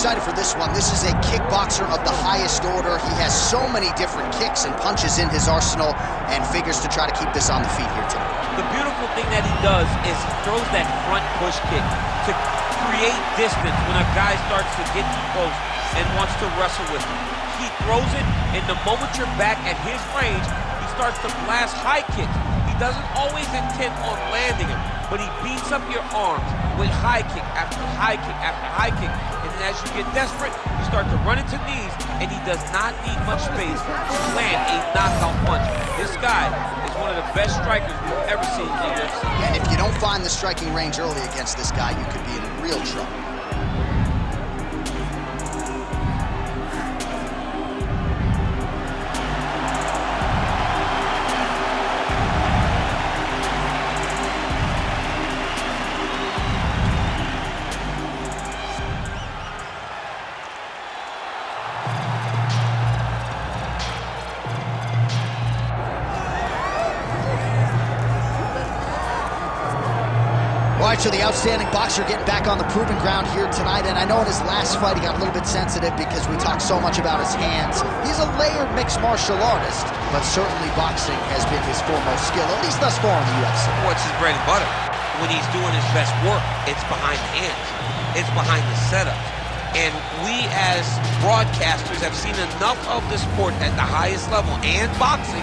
excited for this one. This is a kickboxer of the highest order. He has so many different kicks and punches in his arsenal and figures to try to keep this on the feet here tonight. The beautiful thing that he does is he throws that front push kick to create distance when a guy starts to get too close and wants to wrestle with him. He throws it, and the moment you're back at his range, he starts to blast high kicks. He doesn't always intend on landing him, but he beats up your arms with high kick after high kick after high kick. And then as you get desperate, you start to run into knees, and he does not need much space to land a knockout punch. This guy is one of the best strikers we've ever seen in the UFC. And if you don't find the striking range early against this guy, you could be in real trouble. All right, so the outstanding boxer getting back on the proving ground here tonight, and I know in his last fight he got a little bit sensitive because we talked so much about his hands. He's a layered mixed martial artist, but certainly boxing has been his foremost skill, at least thus far in the UFC. What's his bread and butter? When he's doing his best work, it's behind the hands. It's behind the setups. And we as broadcasters have seen enough of the sport at the highest level and boxing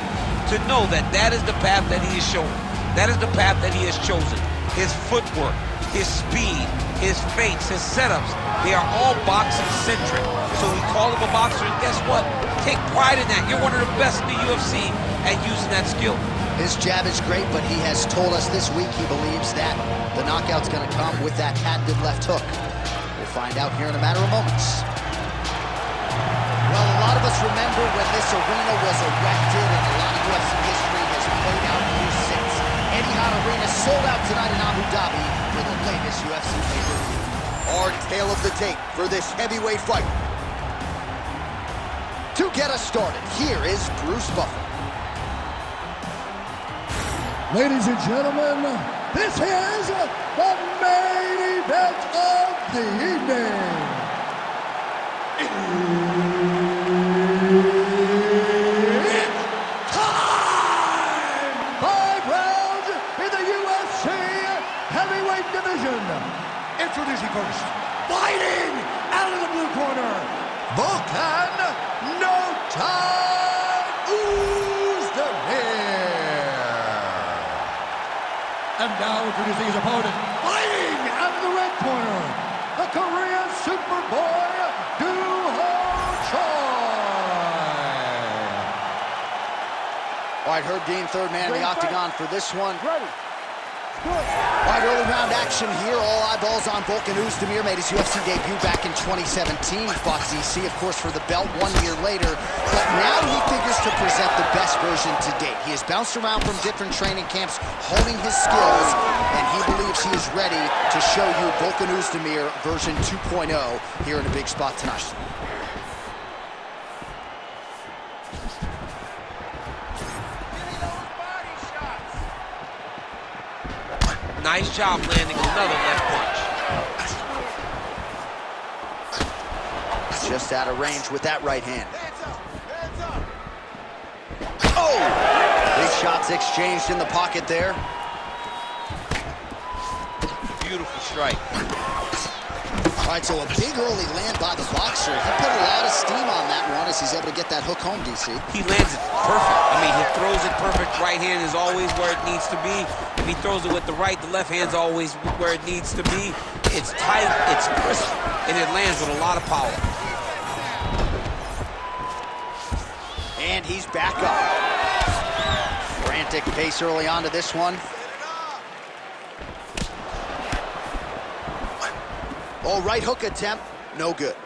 to know that that is the path that he is showing. That is the path that he has chosen. His footwork, his speed, his feints, his setups, they are all boxing-centric. So we call him a boxer, and guess what? Take pride in that. You're one of the best in the UFC at using that skill. His jab is great, but he has told us this week he believes that the knockout's going to come with that patented left hook. We'll find out here in a matter of moments. Well, a lot of us remember when this arena was erected, and a lot of UFC history has played out here since. Etihad Arena sold out tonight in Abu Dhabi for the latest UFC pay-per-view. Our tale of the tape for this heavyweight fight. To get us started, here is Bruce Buffer. Ladies and gentlemen, this is the main event of the evening. It's time! 5 rounds in the UFC heavyweight division. Introducing first, fighting out of the blue corner, Volkan No Time Oezdemir. And now introducing his opponent, fighting out of the red corner, the Korean Superboy, All right, Herb Dean, third man in the octagon for this one. All right, early round action here. All eyeballs on Volkan Oezdemir. Made his UFC debut back in 2017. He fought DC, of course, for the belt 1 year later. But now he figures to present the best version to date. He has bounced around from different training camps, honing his skills, and he believes he is ready to show you Volkan Oezdemir version 2.0 here in a big spot tonight. Nice job landing another left punch. Just out of range with that right hand. Oh! Big shots exchanged in the pocket there. Beautiful strike. All right, so a big early land by the boxer. He put a lot of steam on that one as he's able to get that hook home, DC. He lands it perfect. I mean, he throws it perfect. Right hand is always where it needs to be. If he throws it with the right, the left hand's always where it needs to be. It's tight, it's crisp, and it lands with a lot of power. And he's back up. Frantic pace early on to this one. Oh, right hook attempt, no good.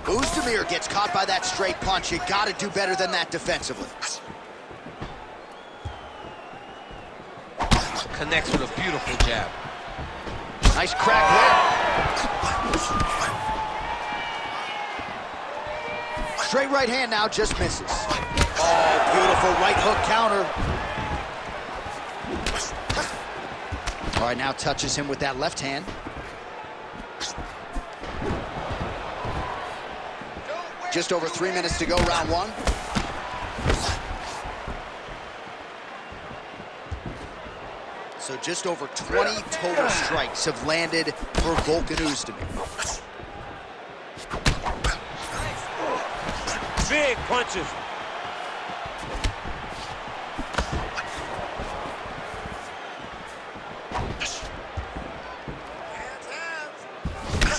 Oezdemir gets caught by that straight punch. You gotta do better than that defensively. Connects with a beautiful jab. Nice crack there. Straight right hand now, just misses. Oh, beautiful right hook counter. All right, now touches him with that left hand. just over 3 minutes to go, round one. So just over 20 total strikes have landed for Volkan Oezdemir. Big punches.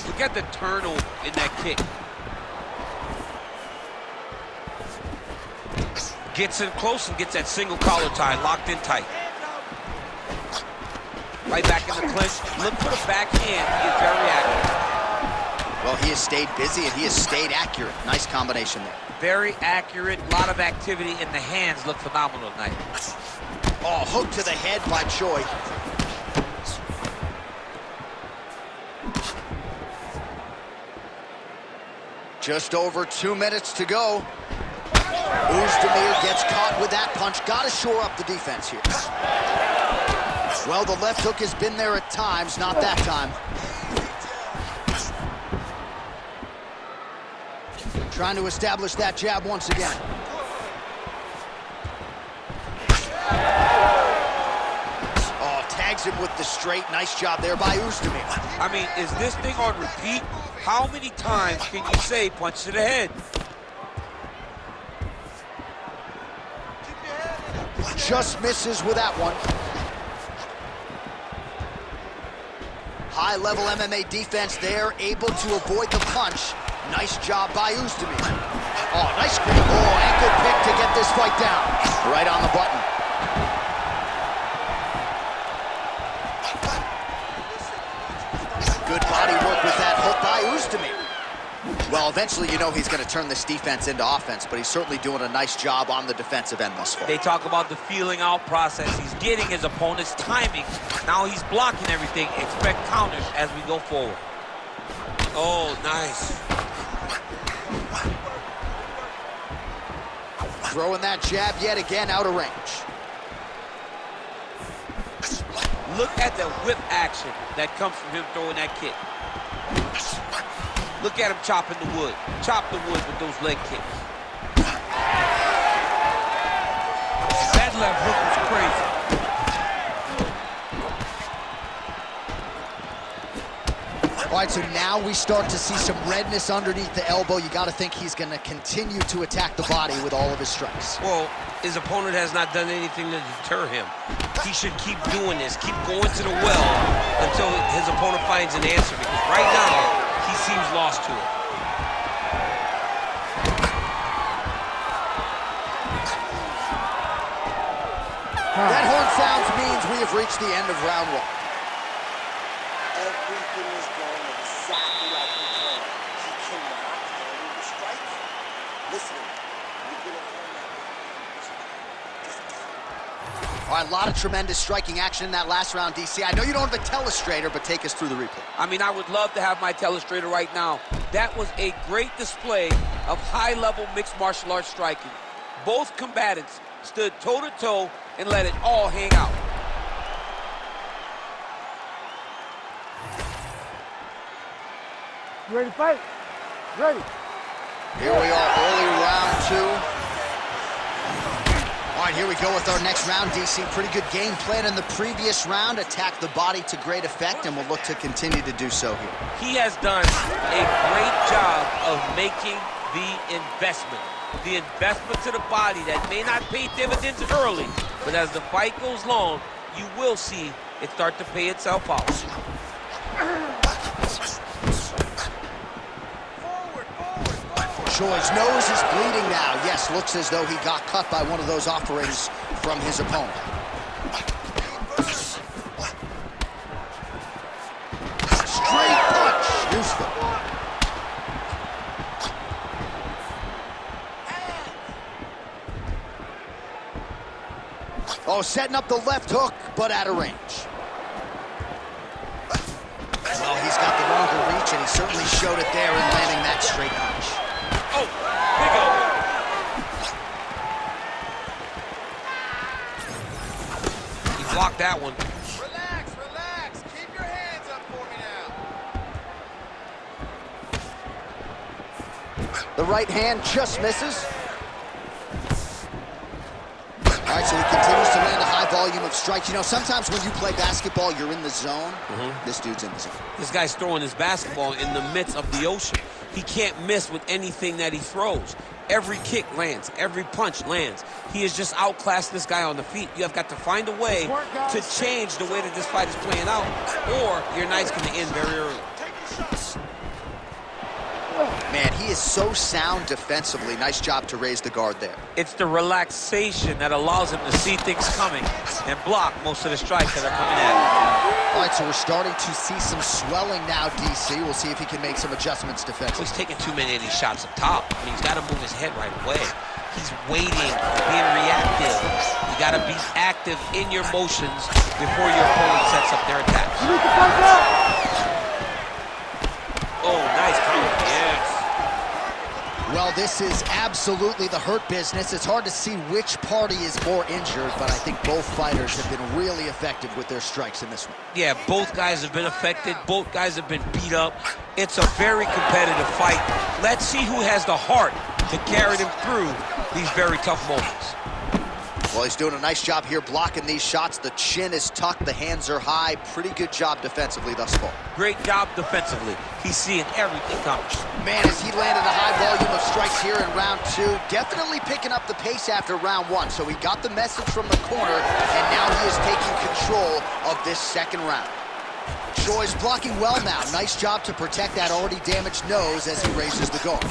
Look at the turnover in that kick. Gets in close and gets that single collar tie locked in tight. Right back in the clinch. Look for the backhand. He is very accurate. Well, he has stayed busy and he has stayed accurate. Nice combination there. Very accurate. A lot of activity, and the hands look phenomenal tonight. Oh, hook to the head by Choi. Just over 2 minutes to go. Oezdemir gets caught with that punch. Got to shore up the defense here. Well, the left hook has been there at times, not that time. Trying to establish that jab once again. Oh, tags him with the straight. Nice job there by Oezdemir. I mean, is this thing on repeat? How many times can you say punch to the head? Just misses with that one. High-level MMA defense there, able to avoid the punch. Nice job by Oezdemir. Oh, nice grip. Oh, ankle pick to get this fight down. Right on the button. Good body work with that hook by Oezdemir. Well, eventually, you know he's going to turn this defense into offense, but he's certainly doing a nice job on the defensive end thus far. They talk about the feeling out process. He's getting his opponent's timing. Now he's blocking everything. Expect counters as we go forward. Oh, nice. Throwing that jab yet again out of range. Look at the whip action that comes from him throwing that kick. Look at him chopping the wood. Chop the wood with those leg kicks. That left hook was crazy. All right, so now we start to see some redness underneath the elbow. You got to think he's going to continue to attack the body with all of his strikes. Well, his opponent has not done anything to deter him. He should keep doing this, keep going to the well until his opponent finds an answer, because right now, he seems lost to it. That horn sounds means we have reached the end of round one. Everything is going exactly like he planned. He cannot handle the strikes. Listen, you're going to learn that. All right, a lot of tremendous striking action in that last round, DC. I know you don't have a telestrator, but take us through the replay. I mean, I would love to have my telestrator right now. That was a great display of high-level mixed martial arts striking. Both combatants stood toe-to-toe and let it all hang out. You ready to fight? Ready. Here we are, early round two. All right, here we go with our next round, DC. Pretty good game plan in the previous round. Attacked the body to great effect, and we'll look to continue to do so here. He has done a great job of making the investment. The investment to the body that may not pay dividends early, but as the fight goes long, you will see it start to pay itself out. Choi's nose is bleeding now. Yes, looks as though he got cut by one of those offerings from his opponent. Straight punch, useful. Oh, setting up the left hook, but out of range. Well, he's got the longer reach, and he certainly showed it there in landing that straight punch. Oh, big elbow. He blocked that one. Relax, relax. Keep your hands up for me now. The right hand just misses. All right, so he continues to land a high volume of strikes. You know, sometimes when you play basketball, you're in the zone. This dude's in the zone. This guy's throwing his basketball in the midst of the ocean. He can't miss with anything that he throws. Every kick lands. Every punch lands. He has just outclassed this guy on the feet. You have got to find a way to change the way that this fight is playing out, or your night's going to end very early. Man, he is so sound defensively. Nice job to raise the guard there. It's the relaxation that allows him to see things coming and block most of the strikes that are coming at him. All right, so we're starting to see some swelling now, DC. We'll see if he can make some adjustments defensively. He's taking too many of these shots up top. I mean, he's got to move his head right away. He's waiting, being reactive. You got to be active in your motions before your opponent sets up their attacks. Oh, nice counter, yes. Well, this is absolutely the hurt business. It's hard to see which party is more injured, but I think both fighters have been really effective with their strikes in this one. Yeah, both guys have been affected. Both guys have been beat up. It's a very competitive fight. Let's see who has the heart to carry them through these very tough moments. Well, he's doing a nice job here blocking these shots. The chin is tucked, the hands are high. Pretty good job defensively thus far. Great job defensively. He's seeing everything coming. Man, as he landed a high volume of strikes here in round 2, definitely picking up the pace after round 1. So he got the message from the corner, and now he is taking control of this second round. Choi's blocking well now. Nice job to protect that already damaged nose as he raises the guard.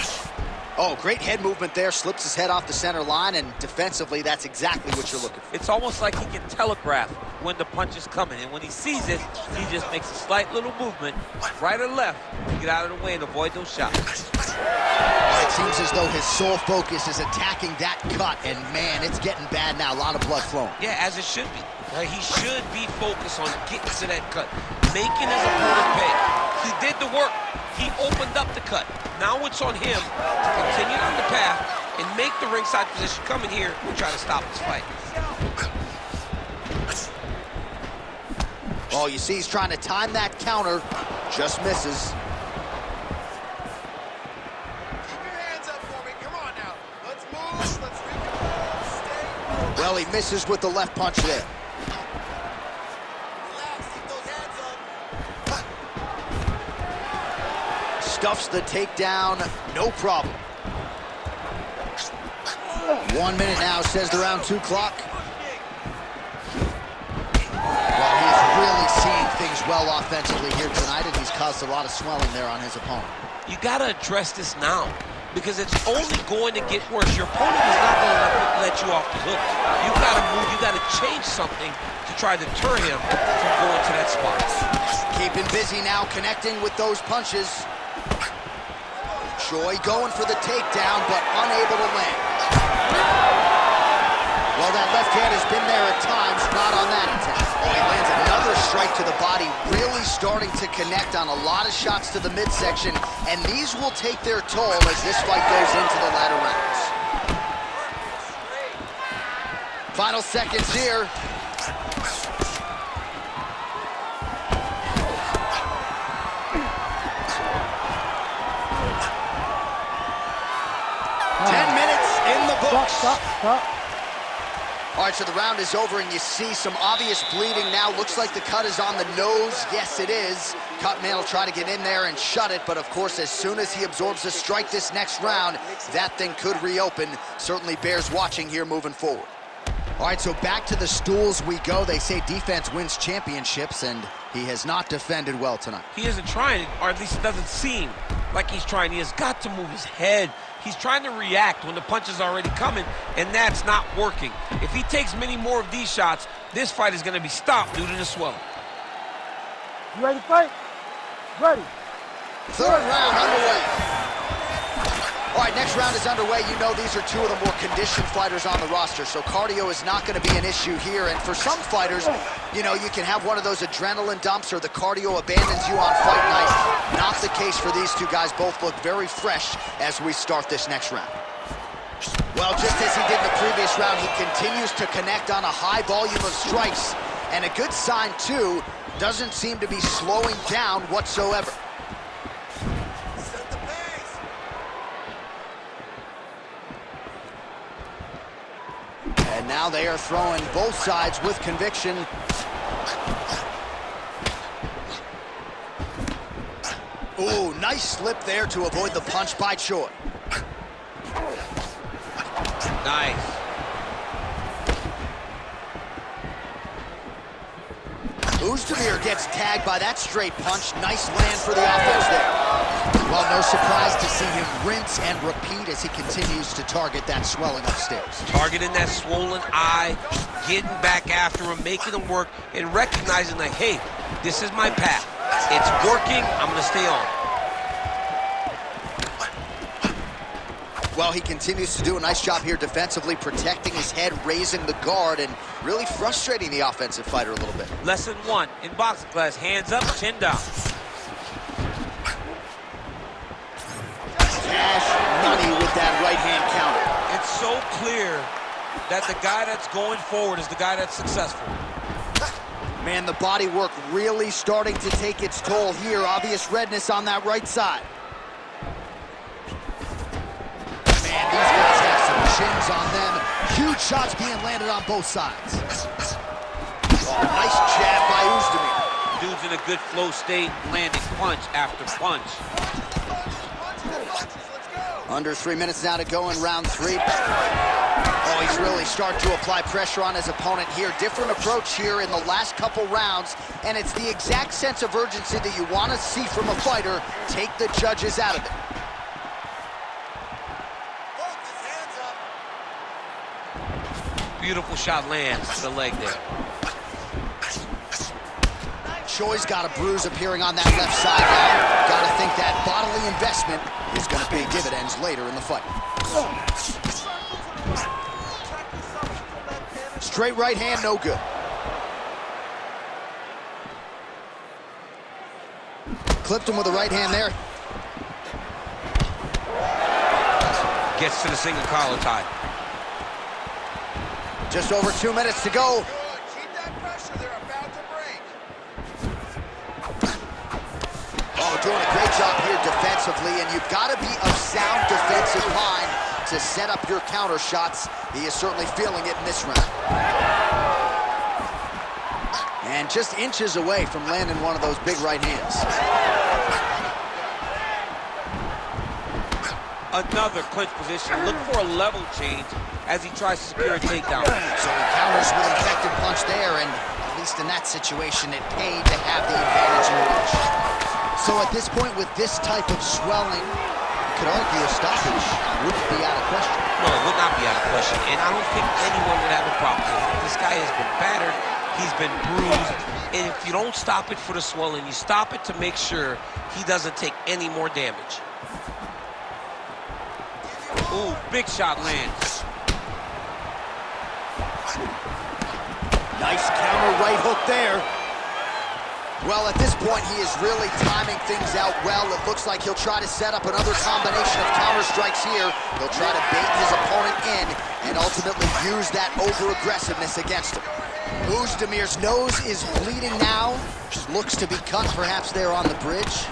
Oh, great head movement there, slips his head off the center line, and defensively, that's exactly what you're looking for. It's almost like he can telegraph when the punch is coming, and when he sees it, he just makes a slight little movement, right or left, to get out of the way and avoid those shots. It seems as though his sole focus is attacking that cut, and man, it's getting bad now, a lot of blood flowing. Yeah, as it should be. He should be focused on getting to that cut, making his opponent pay. He did the work. He opened up the cut. Now it's on him to continue on the path and make the ringside position come in here and try to stop this fight. Oh, you see he's trying to time that counter. Just misses. Keep your hands up for me. Come on now. Let's move. Let's recover. Stay. Well, he misses with the left punch there. Relax. Keep those hands up. Stuffs the takedown, no problem. 1 minute now, says the round 2 clock. Well, he's really seeing things well offensively here tonight, and he's caused a lot of swelling there on his opponent. You got to address this now, because it's only going to get worse. Your opponent is not going to let you off the hook. You got to move. You got to change something to try to deter him from going to that spot. Keeping busy now, connecting with those punches. Choi going for the takedown, but unable to land. Well, that left hand has been there at times, not on that attempt. Oh, he lands another strike to the body, really starting to connect on a lot of shots to the midsection, and these will take their toll as this fight goes into the latter rounds. Final seconds here. All right, so the round is over, and you see some obvious bleeding now. Looks like the cut is on the nose. Yes, it is. Cutman will try to get in there and shut it, but of course, as soon as he absorbs a strike this next round, that thing could reopen. Certainly bears watching here moving forward. All right, so back to the stools we go. They say defense wins championships, and he has not defended well tonight. He isn't trying, or at least it doesn't seem like he's trying. He has got to move his head. He's trying to react when the punch is already coming, and that's not working. If he takes many more of these shots, this fight is going to be stopped due to the swelling. You ready to fight? Ready. Third round underway. All right, next round is underway. You know these are two of the more conditioned fighters on the roster, so cardio is not going to be an issue here. And for some fighters, you know, you can have one of those adrenaline dumps or the cardio abandons you on fight night. Not the case for these two guys. Both look very fresh as we start this next round. Well, just as he did in the previous round, he continues to connect on a high volume of strikes. And a good sign, too, doesn't seem to be slowing down whatsoever. And now they are throwing both sides with conviction. Ooh, nice slip there to avoid the punch by Choi. Nice. Oezdemir gets tagged by that straight punch. Nice land for the offense there. Well, no surprise to see him rinse and repeat as he continues to target that swelling upstairs. Targeting that swollen eye, getting back after him, making him work, and recognizing like, hey, this is my path. It's working, I'm gonna stay on. Well, he continues to do a nice job here defensively, protecting his head, raising the guard, and really frustrating the offensive fighter a little bit. Lesson 1 in boxing class, hands up, chin down. Cash money with that right hand counter. It's so clear that the guy that's going forward is the guy that's successful. Man, the body work really starting to take its toll here. Obvious redness on that right side. Man, these guys have some chins on them. Huge shots being landed on both sides. Oh, nice jab by Oezdemir. Dude's in a good flow state, landing punch after punch. Under 3 minutes now to go in round 3. Oh, he's really starting to apply pressure on his opponent here. Different approach here in the last couple rounds, and it's the exact sense of urgency that you want to see from a fighter. Take the judges out of it. Beautiful shot lands to the leg there. Choi's got a bruise appearing on that left side now. Got to think that bodily investment is going to pay dividends later in the fight. Straight right hand, no good. Clipped him with a right hand there. Gets to the single collar tie. Just over 2 minutes to go. Keep that pressure, they're about to break. Oh, doing a great job here defensively, and you've got to be of sound defensive mind to set up your counter shots. He is certainly feeling it in this round. And just inches away from landing one of those big right hands. Another clinch position. Look for a level change as he tries to secure a takedown. So he counters with an effective punch there, and at least in that situation, it paid to have the advantage in the reach. So at this point, with this type of swelling, you could argue a stoppage wouldn't be out of question. No, it would not be out of question, and I don't think anyone would have a problem with it. This guy has been battered, he's been bruised, and if you don't stop it for the swelling, you stop it to make sure he doesn't take any more damage. Ooh, big shot lands. Nice counter right hook there. Well, at this point, he is really timing things out well. It looks like he'll try to set up another combination of counter strikes here. He'll try to bait his opponent in and ultimately use that over-aggressiveness against him. Oezdemir's nose is bleeding now. Looks to be cut perhaps there on the bridge.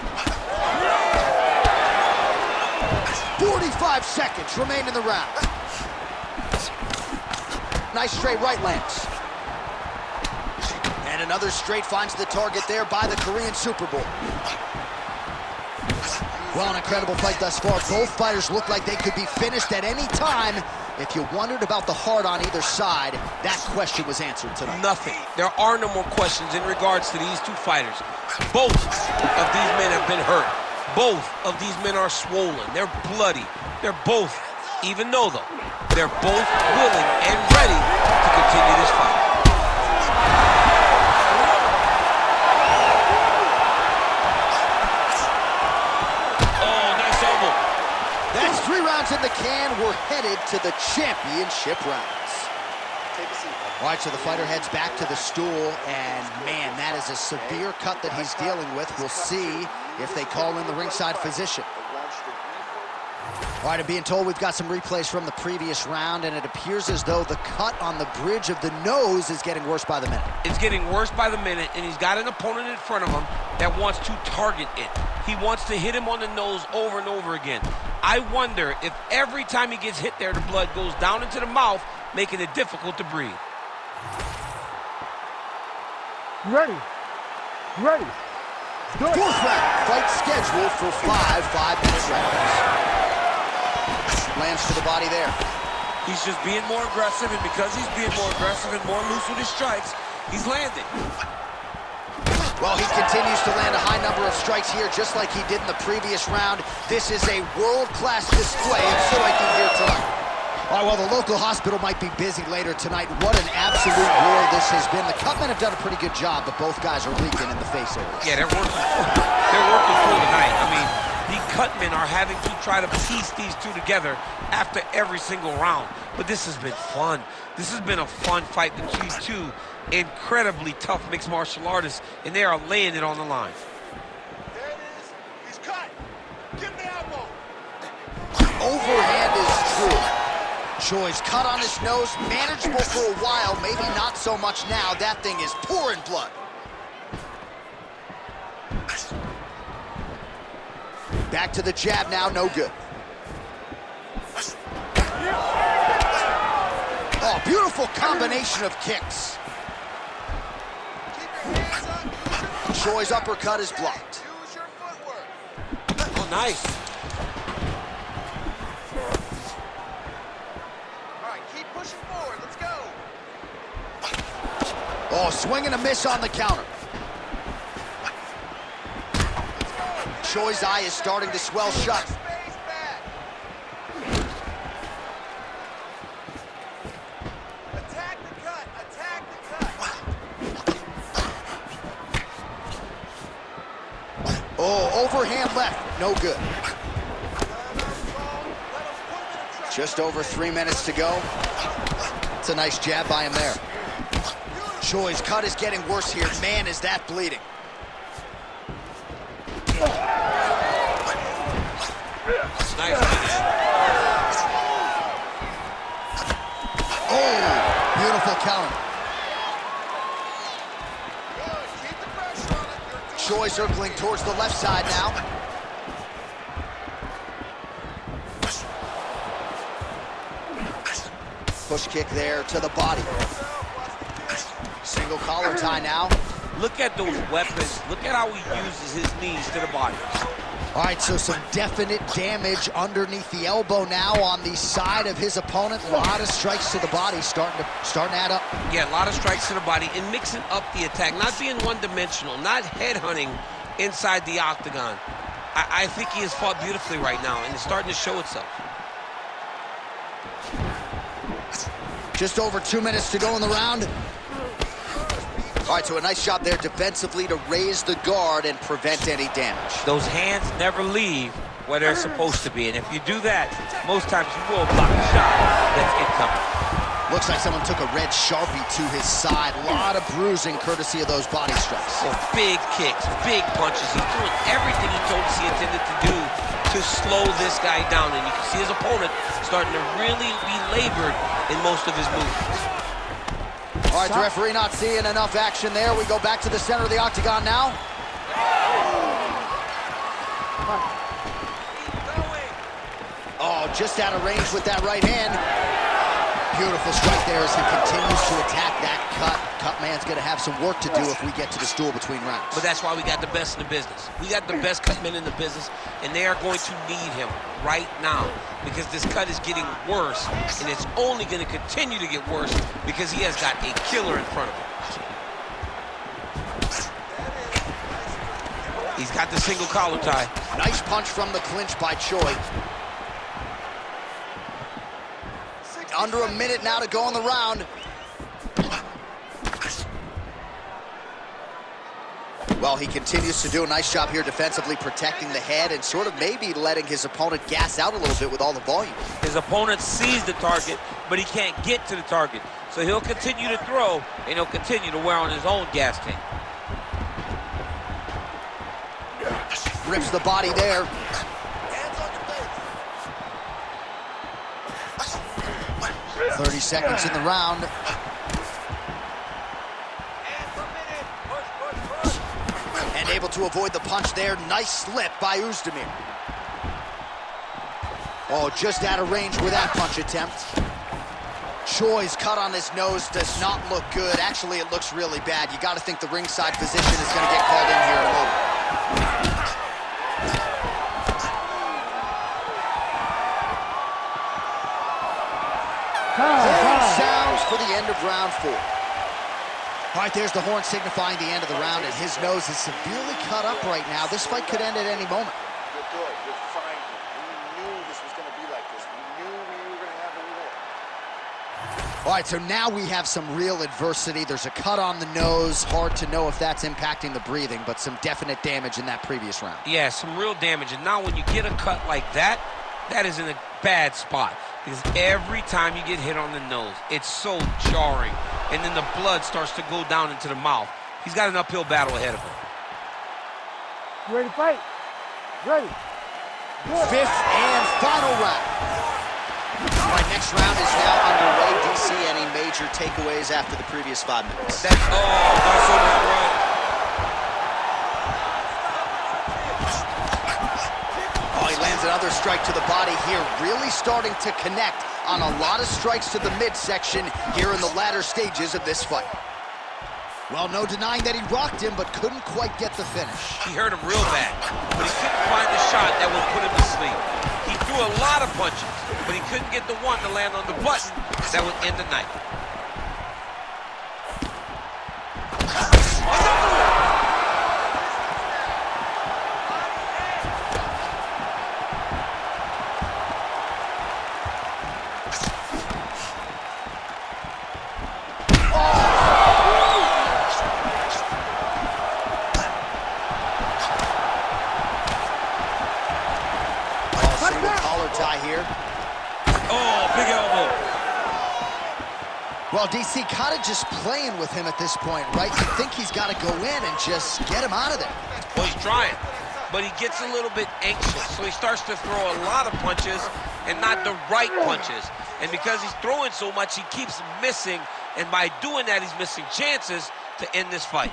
45 seconds remain in the round. Nice straight right lands. And another straight finds the target there by the Korean Super Bowl. Well, an incredible fight thus far. Both fighters look like they could be finished at any time. If you wondered about the heart on either side, that question was answered tonight. Nothing. There are no more questions in regards to these two fighters. Both of these men have been hurt. Both of these men are swollen. They're bloody. They're both, even though they're both willing and ready to continue this fight. Oh, nice elbow. That's 3 rounds in the can. We're headed to the championship rounds. Take a seat. All right, so the fighter heads back to the stool, and man, that is a severe cut that he's dealing with. We'll see if they call in the ringside physician. All right, I'm being told we've got some replays from the previous round, and it appears as though the cut on the bridge of the nose is getting worse by the minute. It's getting worse by the minute, and he's got an opponent in front of him that wants to target it. He wants to hit him on the nose over and over again. I wonder if every time he gets hit there, the blood goes down into the mouth, making it difficult to breathe. You ready? You ready? Good. Fourth round, fight scheduled for 5-minute rounds. Lands to the body there. He's just being more aggressive, and because he's being more aggressive and more loose with his strikes, he's landing. Well, he continues to land a high number of strikes here, just like he did in the previous round. This is a world-class display of striking here tonight. All right, well, the local hospital might be busy later tonight. What an absolute war this has been. The Cutmen have done a pretty good job, but both guys are leaking in the face area. Yeah, they're working full tonight. I mean, the Cutmen are having to try to piece these two together after every single round. But this has been fun. This has been a fun fight between two incredibly tough mixed martial artists, and they are laying it on the line. There it is. He's cut. Give him the elbow. Overhand is true. Choi's cut on his nose, manageable for a while, maybe not so much now. That thing is pouring blood. Back to the jab now, no good. Oh, beautiful combination of kicks. Keep your hands up. Choi's uppercut is blocked. Use your footwork. Oh, nice. All right, keep pushing forward. Let's go. Oh, swing and a miss on the counter. Choi's eye is starting to swell shut. Space back. Attack the cut. Attack the cut. Oh, overhand left, no good. Just over 3 minutes to go. It's a nice jab by him there. Choi's cut is getting worse here. Man, is that bleeding. Nice. Oh, beautiful counter. Good. Keep the pressure on it. You're doing Choi circling towards the left side now. Push kick there to the body. Single collar tie now. Look at those weapons. Look at how he uses his knees to the body. All right, so some definite damage underneath the elbow now on the side of his opponent. A lot of strikes to the body starting to add up. Yeah, a lot of strikes to the body and mixing up the attack, not being one-dimensional, not headhunting inside the octagon. I think he has fought beautifully right now, and it's starting to show itself. Just over 2 minutes to go in the round. All right, so a nice job there defensively to raise the guard and prevent any damage. Those hands never leave where they're supposed to be, and if you do that, most times you will block a shot that's incoming. Looks like someone took a red Sharpie to his side. A lot of bruising courtesy of those body strikes. So big kicks, big punches. He's doing everything he told us he intended to do to slow this guy down, and you can see his opponent starting to really be labored in most of his movements. All right, the referee not seeing enough action there. We go back to the center of the octagon now. Oh, just out of range with that right hand. Beautiful strike there as he continues to attack that cut. Cutman's going to have some work to do if we get to the stool between rounds. But that's why we got the best in the business. We got the best cut men in the business, and they are going to need him right now because this cut is getting worse, and it's only going to continue to get worse because he has got a killer in front of him. He's got the single collar tie. Nice punch from the clinch by Choi. Under a minute now to go in the round. Well, he continues to do a nice job here defensively, protecting the head and sort of maybe letting his opponent gas out a little bit with all the volume. His opponent sees the target, but he can't get to the target. So he'll continue to throw, and he'll continue to wear on his own gas tank. Rips the body there. hands on your face. 30 seconds in the round. Hands a minute. Push, push, push. And able to avoid the punch there. Nice slip by Özdemir. Oh, just out of range with that punch attempt. Choi's cut on his nose does not look good. Actually, it looks really bad. You got to think the ringside physician is going to get called in here in a moment. Horn sounds for the end of round 4. All right, there's the horn signifying the end of the round, and his nose is severely cut up right now. This fight could end at any moment. You're good. You're fine. We knew this was going to be like this. We knew we were going to have a war. All right, so now we have some real adversity. There's a cut on the nose. Hard to know if that's impacting the breathing, but some definite damage in that previous round. Yeah, some real damage. And now when you get a cut like that, that is in a bad spot. Because every time you get hit on the nose, it's so jarring. And then the blood starts to go down into the mouth. He's got an uphill battle ahead of him. You ready to fight? Ready. Good. 5th and final round. All right, next round is now underway. DC, any major takeaways after the previous 5 minutes? That's so damn right. Oh, he lands another strike to the body here, really starting to connect on a lot of strikes to the midsection here in the latter stages of this fight. Well, no denying that he rocked him, but couldn't quite get the finish. He hurt him real bad, but he couldn't find the shot that would put him to sleep. He threw a lot of punches, but he couldn't get the one to land on the button that would end the night. Tie here. Oh, big elbow. Well, DC kind of just playing with him at this point, right? You think he's got to go in and just get him out of there. Well, he's trying, but he gets a little bit anxious, so he starts to throw a lot of punches and not the right punches. And because he's throwing so much, he keeps missing, and by doing that, he's missing chances to end this fight.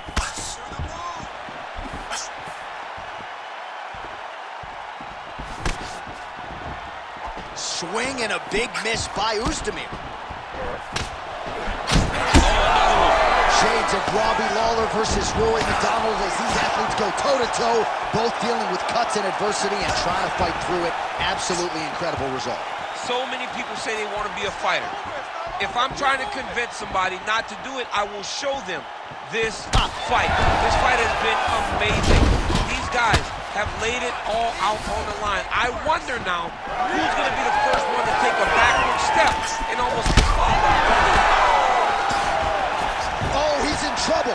Swing and a big miss by Oezdemir. Shades of Robbie Lawler versus Rory McDonald as these athletes go toe-to-toe, both dealing with cuts and adversity and trying to fight through it. Absolutely incredible result. So many people say they want to be a fighter. If I'm trying to convince somebody not to do it, I will show them this fight. This fight has been amazing. These guys have laid it all out on the line. I wonder now who's going to be the first one to take a backward step and almost fall. Oh, he's in trouble.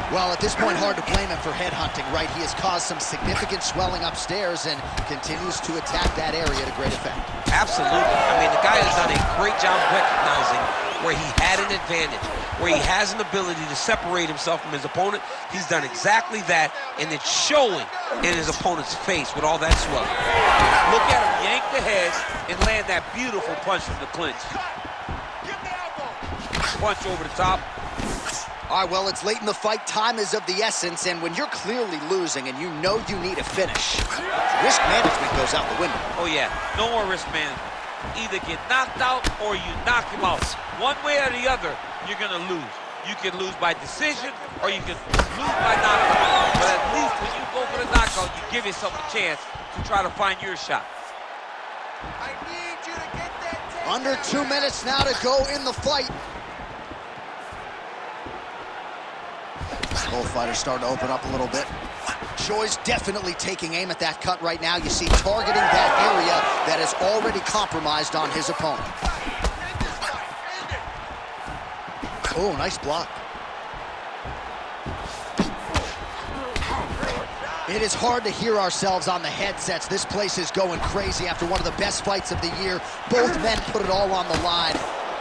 Well, at this point, hard to blame him for headhunting, right? He has caused some significant swelling upstairs and continues to attack that area to great effect. Absolutely. I mean, the guy has done a great job recognizing where he had an advantage, where he has an ability to separate himself from his opponent. He's done exactly that, and it's showing in his opponent's face with all that swelling. Look at him yank the head and land that beautiful punch from the clinch. Punch over the top. All right, well, it's late in the fight. Time is of the essence, and when you're clearly losing and you know you need a finish, risk management goes out the window. Oh, yeah. No more risk management. Either get knocked out or you knock him out. One way or the other, you're going to lose. You can lose by decision or you can lose by knockout. But at least when you go for the knockout, you give yourself a chance to try to find your shot. I need you to get that. Under 2 minutes now to go in the fight. Both fighters starting to open up a little bit. Choi's definitely taking aim at that cut right now. You see, targeting that area that is already compromised on his opponent. Oh, nice block. It is hard to hear ourselves on the headsets. This place is going crazy after one of the best fights of the year. Both men put it all on the line.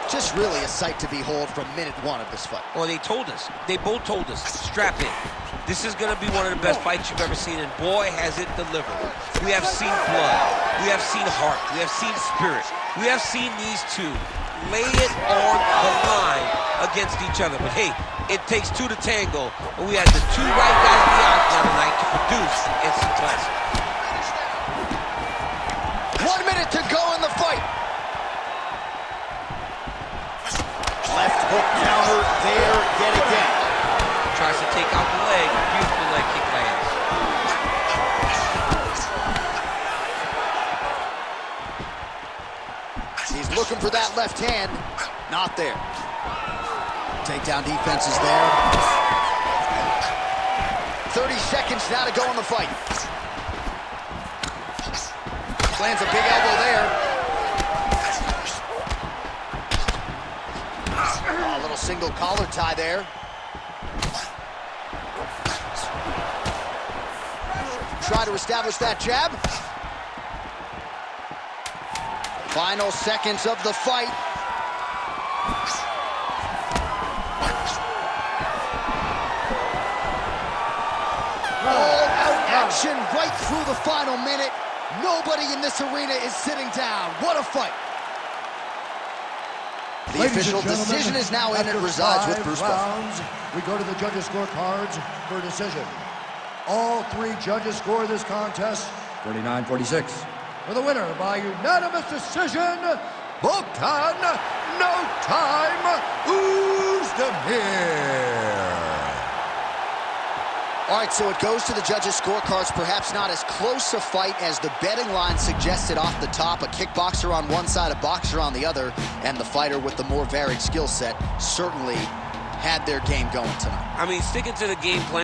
Just really a sight to behold from minute one of this fight. Well, they told us. They both told us, strap in. This is going to be one of the best fights you've ever seen, and boy, has it delivered. We have seen blood. We have seen heart. We have seen spirit. We have seen these two lay it on the line against each other. But hey, it takes two to tango, and we had the two right guys in the octagon tonight to produce instant classic. looking for that left hand. Not there. Takedown defense is there. 30 seconds now to go in the fight. Lands a big elbow there. A little single collar tie there. Try to establish that jab. Final seconds of the fight. All-out action right through the final minute. Nobody in this arena is sitting down. What a fight. The official decision is now in. It resides with Bruce Buffer. We go to the judges' scorecards for decision. All three judges score this contest 49-46. For the winner by unanimous decision, Bogdan No Time Oezdemir. All right, so it goes to the judges' scorecards. Perhaps not as close a fight as the betting line suggested off the top. A kickboxer on one side, a boxer on the other, and the fighter with the more varied skill set certainly had their game going tonight. I mean, sticking to the game plan.